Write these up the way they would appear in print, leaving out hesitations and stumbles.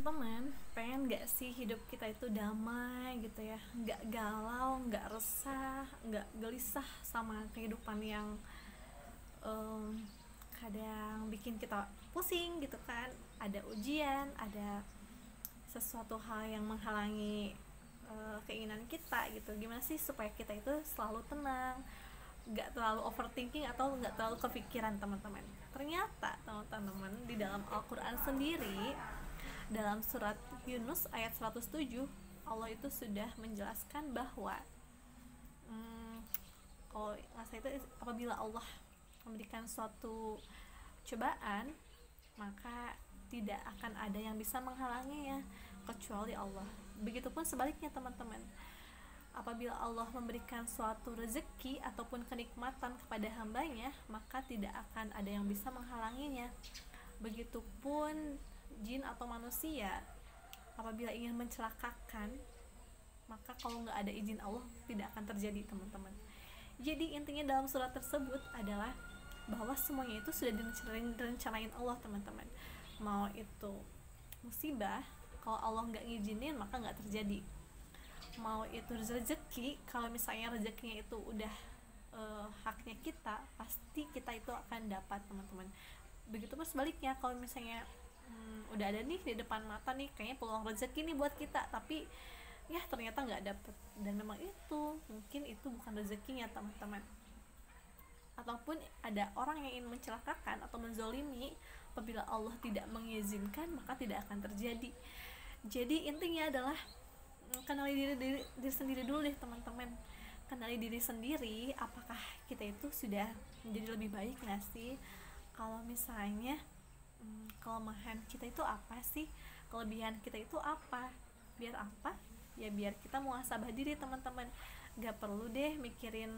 Teman-teman, pengen gak sih hidup kita itu damai gitu ya, gak galau, gak resah, gak gelisah sama kehidupan yang kadang bikin kita pusing gitu kan. Ada ujian, ada sesuatu hal yang menghalangi keinginan kita gitu. Gimana sih supaya kita itu selalu tenang, gak terlalu overthinking atau gak terlalu kepikiran, teman-teman. Ternyata teman-teman, di dalam Al-Quran sendiri, dalam surat Yunus ayat 107, Allah itu sudah menjelaskan bahwa kalau nggak salah itu, apabila Allah memberikan suatu cobaan, maka tidak akan ada yang bisa menghalanginya kecuali Allah. Begitupun sebaliknya, teman-teman. Apabila Allah memberikan suatu rezeki ataupun kenikmatan kepada hambanya, maka tidak akan ada yang bisa menghalanginya. Begitupun jin atau manusia, apabila ingin mencelakakan, maka kalau nggak ada izin Allah tidak akan terjadi, teman-teman. Jadi intinya dalam surat tersebut adalah bahwa semuanya itu sudah direncanain Allah, teman-teman. Mau itu musibah, kalau Allah nggak ngizinin maka nggak terjadi. Mau itu rezeki, kalau misalnya rezekinya itu udah haknya kita, pasti kita itu akan dapat, teman-teman. Begitupun sebaliknya, kalau misalnya udah ada nih di depan mata nih kayaknya peluang rezeki nih buat kita, tapi ya ternyata nggak dapet, dan memang itu mungkin itu bukan rezekinya, teman-teman. Ataupun ada orang yang ingin mencelakakan atau menzolimi, apabila Allah tidak mengizinkan maka tidak akan terjadi. Jadi intinya adalah kenali diri sendiri dulu deh, teman-teman. Kenali diri sendiri, apakah kita itu sudah menjadi lebih baik nggak sih? Kalau misalnya kelemahan kita itu apa sih, kelebihan kita itu apa, biar apa ya, biar kita muhasabah diri, teman-teman. Gak perlu deh mikirin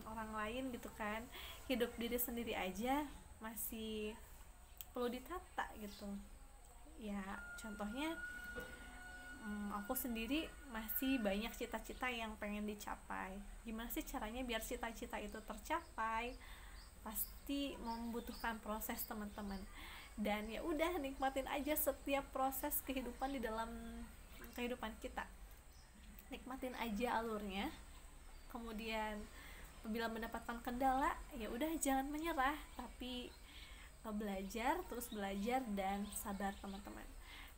orang lain gitu kan, hidup diri sendiri aja masih perlu ditata gitu ya. Contohnya aku sendiri masih banyak cita-cita yang pengen dicapai. Gimana sih caranya biar cita-cita itu tercapai? Pasti membutuhkan proses, teman-teman. Dan ya udah, nikmatin aja setiap proses kehidupan di dalam kehidupan kita. Nikmatin aja alurnya. Kemudian apabila mendapatkan kendala, ya udah jangan menyerah, tapi belajar, terus belajar dan sabar, teman-teman.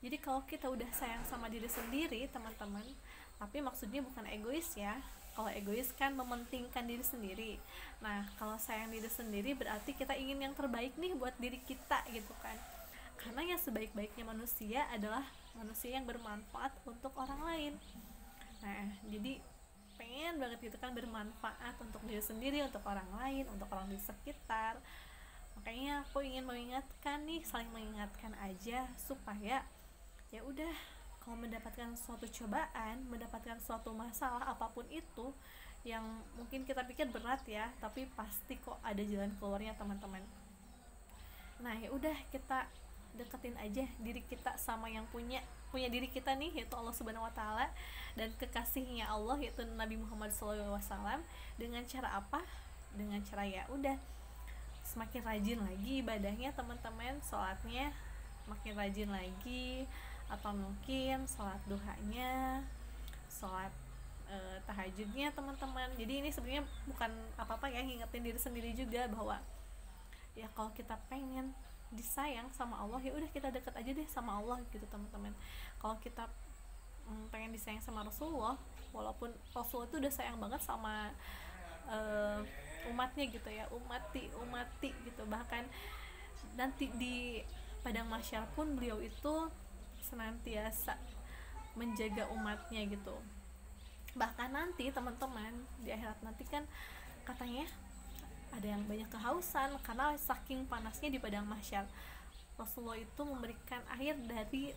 Jadi kalau kita udah sayang sama diri sendiri, teman-teman, tapi maksudnya bukan egois ya. Kalau egois kan mementingkan diri sendiri. Nah, kalau sayang diri sendiri berarti kita ingin yang terbaik nih buat diri kita gitu kan. Karena yang sebaik-baiknya manusia adalah manusia yang bermanfaat untuk orang lain. Nah, jadi pengen banget gitu kan bermanfaat untuk diri sendiri, untuk orang lain, untuk orang di sekitar. Makanya aku ingin mengingatkan nih, saling mengingatkan aja supaya ya udah, kalau mendapatkan suatu cobaan, mendapatkan suatu masalah apapun itu yang mungkin kita pikir berat ya, tapi pasti kok ada jalan keluarnya, teman-teman. Nah, ya udah, kita deketin aja diri kita sama yang punya diri kita nih, yaitu Allah Subhanahu wa taala, dan kekasihnya Allah yaitu Nabi Muhammad SAW. Dengan cara apa? Dengan cara ya udah semakin rajin lagi ibadahnya, teman-teman, sholatnya makin rajin lagi, atau mungkin sholat duhanya, sholat tahajudnya, teman-teman. Jadi ini sebenarnya bukan apa-apa ya, ngingetin diri sendiri juga bahwa ya kalau kita pengen disayang sama Allah, ya udah kita deket aja deh sama Allah gitu, teman-teman. Kalau kita pengen disayang sama Rasulullah, walaupun Rasulullah itu udah sayang banget sama umatnya gitu ya, umati gitu, bahkan nanti di padang mahsyar pun beliau itu senantiasa menjaga umatnya gitu. Bahkan nanti, teman-teman, di akhirat nanti kan katanya ada yang banyak kehausan karena saking panasnya di padang mahsyar. Rasulullah itu memberikan air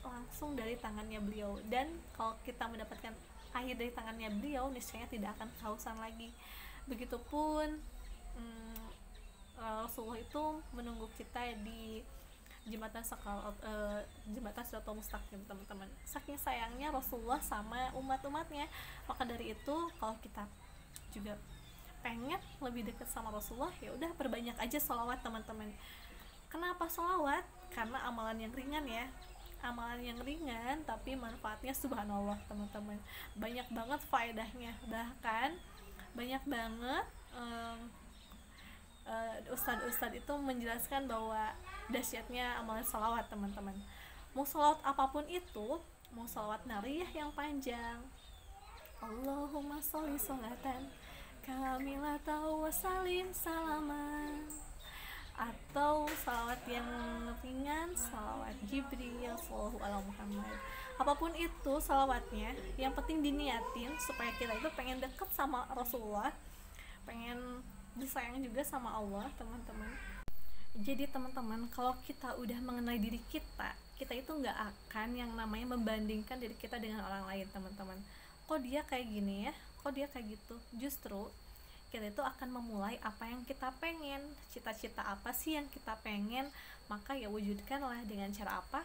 langsung dari tangannya beliau, dan kalau kita mendapatkan air dari tangannya beliau, niscaya tidak akan kehausan lagi. Begitupun Rasulullah itu menunggu kita di jembatan Shiratal Mustaqim, teman-teman. Saking sayangnya Rasulullah sama umat-umatnya. Maka dari itu, kalau kita juga pengen lebih dekat sama Rasulullah, ya udah perbanyak aja sholawat, teman-teman. Kenapa sholawat? Karena amalan yang ringan ya. amalan yang ringan tapi manfaatnya subhanallah teman-teman, banyak banget faedahnya. Bahkan banyak banget ustadz-ustadz itu menjelaskan bahwa dahsyatnya amalan salawat teman-teman. Mau salawat apapun itu, mau salawat nariyah yang panjang, Allahumma sholli sholatan kamilatan wa salim salaman, atau salawat yang ringan, salawat Jibril, sallallahu ala Muhammad, apapun itu salawatnya, yang penting diniatin supaya kita itu pengen deket sama Rasulullah, pengen disayang juga sama Allah teman-teman. Jadi teman-teman, kalau kita udah mengenal diri kita, kita itu nggak akan yang namanya membandingkan diri kita dengan orang lain teman-teman. Kok dia kayak gini ya, kok dia kayak gitu. Justru kita itu akan memulai apa yang kita pengen, cita-cita apa sih yang kita pengen, maka ya wujudkanlah. Dengan cara apa?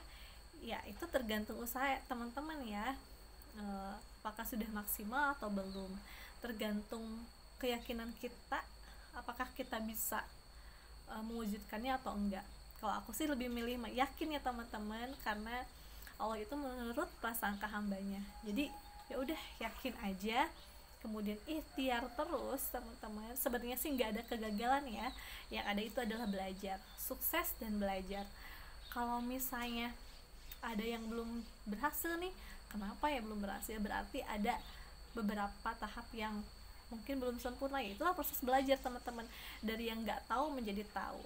Ya itu tergantung usaha teman-teman ya. Apakah sudah maksimal atau belum, tergantung keyakinan kita, apakah kita bisa mewujudkannya atau enggak. Kalau aku sih lebih milih yakin ya teman-teman, karena Allah itu menurut prasangka hambanya. Jadi ya udah yakin aja, kemudian ikhtiar terus teman-teman. Sebenarnya sih nggak ada kegagalan ya, yang ada itu adalah belajar, sukses dan belajar. Kalau misalnya ada yang belum berhasil nih, kenapa ya belum berhasil? Berarti ada beberapa tahap yang mungkin belum sempurna, ya itulah proses belajar teman-teman, dari yang nggak tahu menjadi tahu.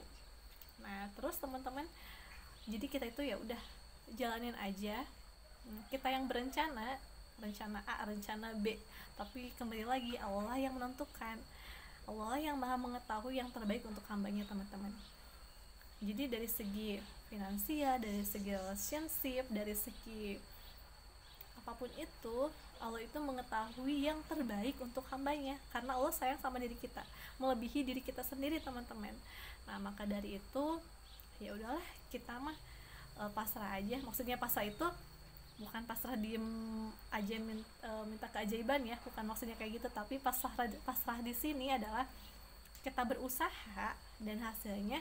Nah terus teman-teman, jadi kita itu ya udah jalanin aja. Kita yang berencana, rencana A, rencana B, tapi kembali lagi Allah yang menentukan, Allah yang maha mengetahui yang terbaik untuk hambanya teman-teman. Jadi dari segi finansial, dari segi relationship, dari segi apapun itu, Allah itu mengetahui yang terbaik untuk hambanya, karena Allah sayang sama diri kita, melebihi diri kita sendiri teman-teman. Nah maka dari itu ya udahlah, kita mah pasrah aja. Maksudnya pasrah itu bukan pasrah diem aja minta keajaiban ya, bukan maksudnya kayak gitu, tapi pasrah di sini adalah kita berusaha dan hasilnya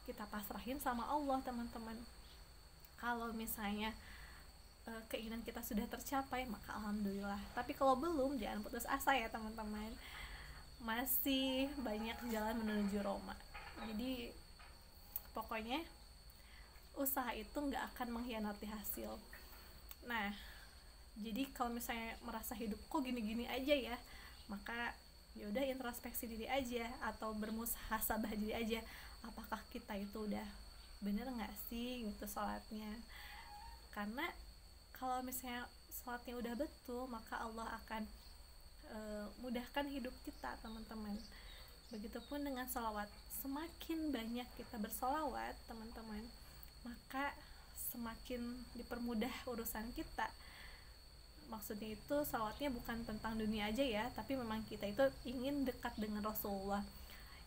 kita pasrahin sama Allah teman-teman. Kalau misalnya keinginan kita sudah tercapai, maka alhamdulillah. Tapi kalau belum, jangan putus asa ya teman-teman, masih banyak jalan menuju Roma. Jadi pokoknya usaha itu nggak akan mengkhianati hasil. Nah jadi kalau misalnya merasa hidup kok gini-gini aja ya, maka yaudah introspeksi diri aja, atau bermuhasabah diri aja, apakah kita itu udah bener nggak sih gitu sholatnya. Karena kalau misalnya sholatnya udah betul, maka Allah akan mudahkan hidup kita teman-teman. Begitupun dengan sholawat, semakin banyak kita bersolawat teman-teman, maka semakin dipermudah urusan kita. Maksudnya itu sholawatnya bukan tentang dunia aja ya, tapi memang kita itu ingin dekat dengan Rasulullah,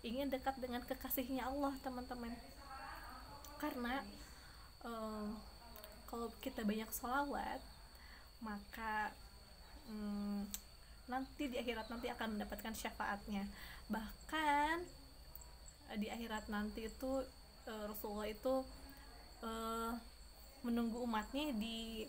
ingin dekat dengan kekasihnya Allah teman-teman. Karena kalau kita banyak sholawat, maka nanti di akhirat nanti akan mendapatkan syafaatnya. Bahkan di akhirat nanti itu Rasulullah itu menunggu umatnya di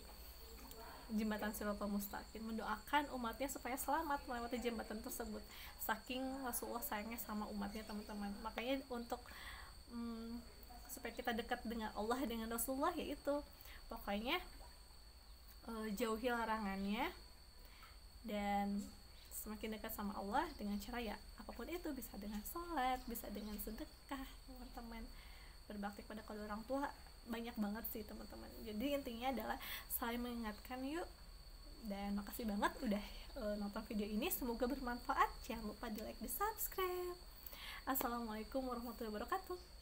jembatan Shiratal Mustaqim, mendoakan umatnya supaya selamat melewati jembatan tersebut, saking Rasulullah sayangnya sama umatnya teman-teman. Makanya untuk supaya kita dekat dengan Allah, dengan Rasulullah, yaitu pokoknya jauhi larangannya dan semakin dekat sama Allah dengan cara ya apapun itu, bisa dengan sholat, bisa dengan sedekah teman-teman, berbakti pada kedua orang tua, banyak banget sih teman-teman. Jadi intinya adalah saling mengingatkan yuk. Dan makasih banget udah nonton video ini, semoga bermanfaat. Jangan lupa di like, di subscribe. Assalamualaikum warahmatullahi wabarakatuh.